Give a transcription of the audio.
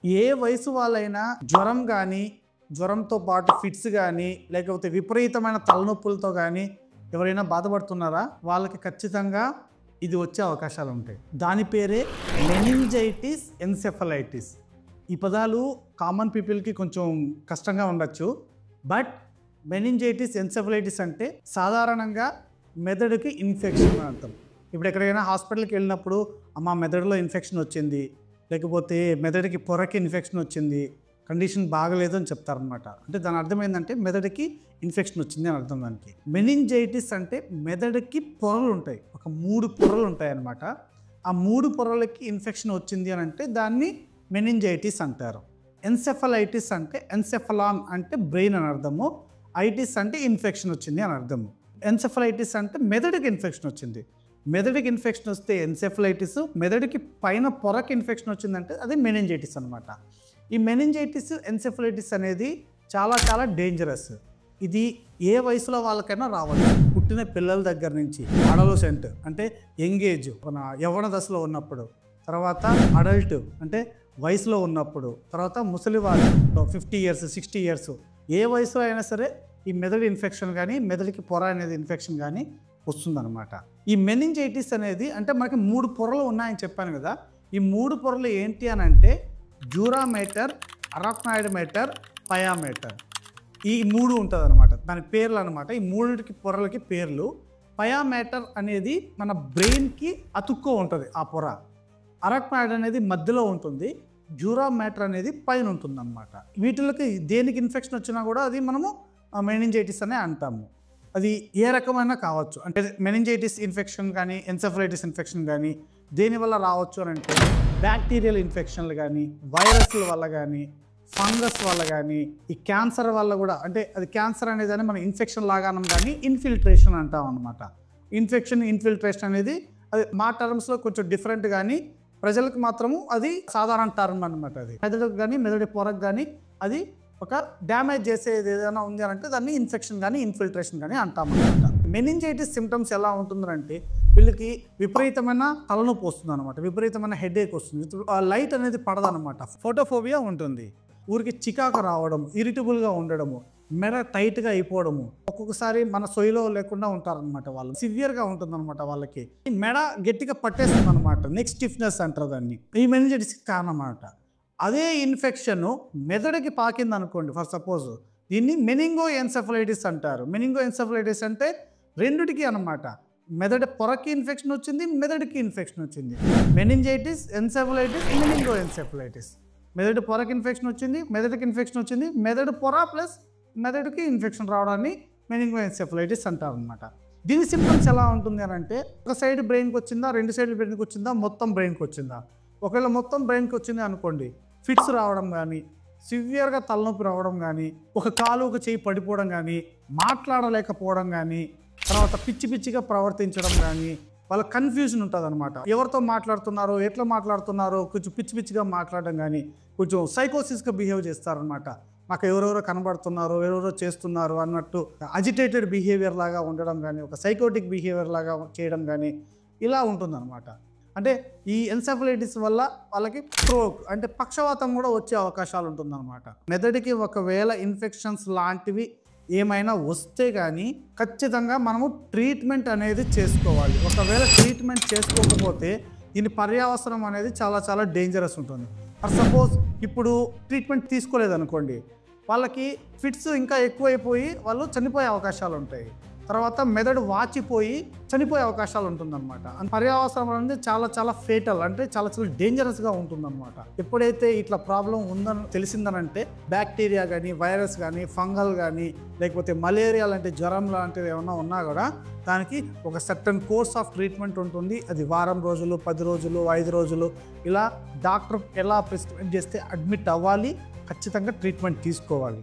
ఏ వయసు వాళ్ళైనా జ్వరం కానీ, జ్వరంతో పాటు ఫిట్స్ కానీ, లేకపోతే విపరీతమైన తలనొప్పులతో కానీ ఎవరైనా బాధపడుతున్నారా? వాళ్ళకి ఖచ్చితంగా ఇది వచ్చే అవకాశాలు ఉంటాయి. దాని పేరే మెనింజైటిస్ ఎన్సెఫలైటిస్. ఈ పదాలు కామన్ పీపుల్కి కొంచెం కష్టంగా ఉండొచ్చు. బట్ మెనింజైటిస్ ఎన్సెఫలైటిస్ అంటే సాధారణంగా మెదడుకి ఇన్ఫెక్షన్ అంటాం. ఇప్పుడు ఎక్కడికైనా హాస్పిటల్కి వెళ్ళినప్పుడు అమ్మ మెదడులో ఇన్ఫెక్షన్ వచ్చింది, లేకపోతే మెదడుకి పొరకి ఇన్ఫెక్షన్ వచ్చింది, కండిషన్ బాగలేదు అని చెప్తారనమాట. అంటే దాని అర్థం ఏంటంటే మెదడుకి ఇన్ఫెక్షన్ వచ్చింది అని అర్థం. దానికి మెనింజైటిస్ అంటే మెదడుకి పొరలు ఉంటాయి, ఒక 3 పొరలు ఉంటాయి అన్నమాట. ఆ 3 పొరలకి ఇన్ఫెక్షన్ వచ్చింది అని అంటే దాన్ని మెనింజైటిస్ అంటారు. ఎన్సెఫలైటిస్ అంటే ఎన్సెఫలాన్ అంటే బ్రెయిన్ అని అర్థము, ఐటిస్ అంటే ఇన్ఫెక్షన్ వచ్చింది అని అర్థము. ఎన్సెఫలైటిస్ అంటే మెదడుకి ఇన్ఫెక్షన్ వచ్చింది. మెదడుకి ఇన్ఫెక్షన్ వస్తే ఎన్సెఫలైటిస్, మెదడుకి పైన పొరకి ఇన్ఫెక్షన్ వచ్చిందంటే అది మెనింజైటిస్ అనమాట. ఈ మెనింజైటిస్ ఎన్సెఫలైటిస్ అనేది చాలా చాలా డేంజరస్. ఇది ఏ వయసులో వాళ్ళకైనా రావచ్చు. పుట్టిన పిల్లల దగ్గర నుంచి అడోలసెంట్ అంటే యంగ్ ఏజ్, యవ్వన దశలో ఉన్నప్పుడు, తర్వాత అడల్ట్ అంటే వయసులో ఉన్నప్పుడు, తర్వాత ముసలివాళ్ళు 50 years 60 years, ఏ వయసులో అయినా సరే ఈ మెదడు ఇన్ఫెక్షన్ కానీ మెదడుకి పొర అనేది ఇన్ఫెక్షన్ కానీ వస్తుందన్నమాట. ఈ మెనింజైటిస్ అనేది అంటే మనకి 3 పొరలు ఉన్నాయని చెప్పాను కదా. ఈ 3 పొరలు ఏంటి అని అంటే డ్యూరా మేటర్, అరాక్నాయిడ్ మేటర్, పయా మేటర్. ఈ 3 ఉంటుంది అనమాట, దాని పేర్లు అనమాట. ఈ 3 పొరలకి పేర్లు. పయా మేటర్ అనేది మన బ్రెయిన్కి అతుక్కో ఉంటుంది ఆ పొర. అరాక్నాయిడ్ అనేది మధ్యలో ఉంటుంది, డ్యూరా మేటర్ అనేది పైన ఉంటుంది అనమాట. వీటికి దేనికి ఇన్ఫెక్షన్ వచ్చినా కూడా అది మనము మెనింజైటిస్ అనే అంటాము. అది ఏ రకమైనా కావచ్చు. అంటే మెనింజైటిస్ ఇన్ఫెక్షన్ కానీ ఎన్సెఫలైటిస్ ఇన్ఫెక్షన్ కానీ దేనివల్ల రావచ్చు అని అంటే బ్యాక్టీరియల్ ఇన్ఫెక్షన్లు కానీ, వైరస్ల వల్ల కానీ, ఫంగస్ వల్ల కానీ, ఈ క్యాన్సర్ వల్ల కూడా. అంటే అది క్యాన్సర్ అనేది మన ఇన్ఫెక్షన్ లాగానం కానీ ఇన్ఫిల్ట్రేషన్ అంటాం అనమాట. ఇన్ఫెక్షన్ ఇన్ఫిల్ట్రేషన్ అనేది అది మా టర్మ్స్లో కొంచెం డిఫరెంట్ కానీ ప్రజలకు మాత్రము అది సాధారణ టర్మ్ అనమాట. అది మెదడుకు కానీ మెదడు పొరకు కానీ అది ఒక డ్యామేజ్ చేసేది ఏదైనా ఉంది అని అంటే దాన్ని ఇన్ఫెక్షన్ కానీ ఇన్ఫిల్ట్రేషన్ కానీ అంటామన్నమాట. మెనింజైటిస్ సిమ్టమ్స్ ఎలా ఉంటుందంటే వీళ్ళకి విపరీతమైన తలనొప్పి వస్తుంది అనమాట, విపరీతమైన హెడేక్ వస్తుంది, లైట్ అనేది పడదనమాట, ఫోటోఫోబియా ఉంటుంది, ఊరికి చికాకు రావడం, ఇరిటబుల్గా ఉండడము, మెడ టైట్గా అయిపోవడము, ఒక్కొక్కసారి మన సొయ్యిలో లేకుండా ఉంటారనమాట. వాళ్ళు సివియర్గా ఉంటుందన్నమాట. వాళ్ళకి మెడ గట్టిగా పట్టేస్తుంది అనమాట, నెక్ స్టిఫ్నెస్ అంటారు దాన్ని. ఈ మెనింజైటిస్కి కారణం అన్నమాట. అదే ఇన్ఫెక్షన్ మెదడుకి పాకింది అనుకోండి, ఫర్ సపోజ్, దీన్ని మెనింగో ఎన్సెఫలైటిస్ అంటారు. మెనింగో ఎన్సెఫలైటిస్ అంటే రెండిటికి అనమాట, మెదడు పొరకి ఇన్ఫెక్షన్ వచ్చింది, మెదడుకి ఇన్ఫెక్షన్ వచ్చింది. Meningitis encephalitis, meningo encephalitis. మెదడు పొరకి ఇన్ఫెక్షన్ వచ్చింది, మెదడుకి ఇన్ఫెక్షన్ వచ్చింది, మెదడు పొర ప్లస్ మెదడుకి ఇన్ఫెక్షన్ రావడాన్ని మెనింగో ఎన్సెఫలైటిస్ అంటారు అనమాట. దీని సింప్టమ్స్ ఎలా ఉంటుంది అని అంటే ఒక సైడ్ బ్రెయిన్కి వచ్చిందా, 2 సైడ్లు బ్రెయిన్కి వచ్చిందా, మొత్తం బ్రెయిన్కి వచ్చిందా. ఒకవేళ మొత్తం బ్రెయిన్కి వచ్చింది అనుకోండి, ఫిట్స్ రావడం కానీ, సివియర్గా తలనొప్పి రావడం కానీ, ఒక కాలు ఒక చేయి పడిపోవడం కానీ, మాట్లాడలేకపోవడం కానీ, తర్వాత పిచ్చి పిచ్చిగా ప్రవర్తించడం కానీ, వాళ్ళ కన్ఫ్యూజన్ ఉంటుంది అనమాట. ఎవరితో మాట్లాడుతున్నారో, ఎట్లా మాట్లాడుతున్నారో కొంచెం పిచ్చి పిచ్చిగా మాట్లాడడం కానీ, కొంచెం సైకోసిస్గా బిహేవ్ చేస్తారనమాట. నాకు ఎవరెవరో కనబడుతున్నారు, ఎవరెవరో చేస్తున్నారు అన్నట్టు అజిటేటెడ్ బిహేవియర్ లాగా ఉండడం కానీ, ఒక సైకోటిక్ బిహేవియర్ లాగా చేయడం కానీ ఇలా ఉంటుందన్నమాట. అంటే ఈ ఎన్సెఫలైటిస్ వల్ల వాళ్ళకి స్ట్రోక్ అంటే పక్షవాతం కూడా వచ్చే అవకాశాలు ఉంటుందన్నమాట. మెదడుకి ఒకవేళ ఇన్ఫెక్షన్స్ లాంటివి ఏమైనా వస్తే కానీ ఖచ్చితంగా మనము ట్రీట్మెంట్ అనేది చేసుకోవాలి. ఒకవేళ ట్రీట్మెంట్ చేసుకోకపోతే దీని పర్యవసరం అనేది చాలా చాలా డేంజరస్ ఉంటుంది. ఫర్ సపోజ్ ఇప్పుడు ట్రీట్మెంట్ తీసుకోలేదనుకోండి, వాళ్ళకి ఫిట్స్ ఇంకా ఎక్కువైపోయి వాళ్ళు చనిపోయే అవకాశాలు ఉంటాయి. తర్వాత మెదడు వాచిపోయి చనిపోయే అవకాశాలు ఉంటుందన్నమాట. పర్యవసరం అనేది చాలా చాలా ఫేటల్ అంటే చాలా చాలా డేంజరస్గా ఉంటుందన్నమాట. ఎప్పుడైతే ఇట్లా ప్రాబ్లం ఉందని తెలిసిందనంటే బ్యాక్టీరియా కానీ, వైరస్ కానీ, ఫంగల్ కానీ, లేకపోతే మలేరియా లాంటి జ్వరం లాంటివి ఏమన్నా ఉన్నా కూడా దానికి ఒక సర్టన్ కోర్స్ ఆఫ్ ట్రీట్మెంట్ ఉంటుంది. అది వారం రోజులు, 10 రోజులు, 5 రోజులు ఇలా డాక్టర్ ఎలా ప్రిస్క్రైబ్ చేస్తే అడ్మిట్ అవ్వాలి, ఖచ్చితంగా ట్రీట్మెంట్ తీసుకోవాలి.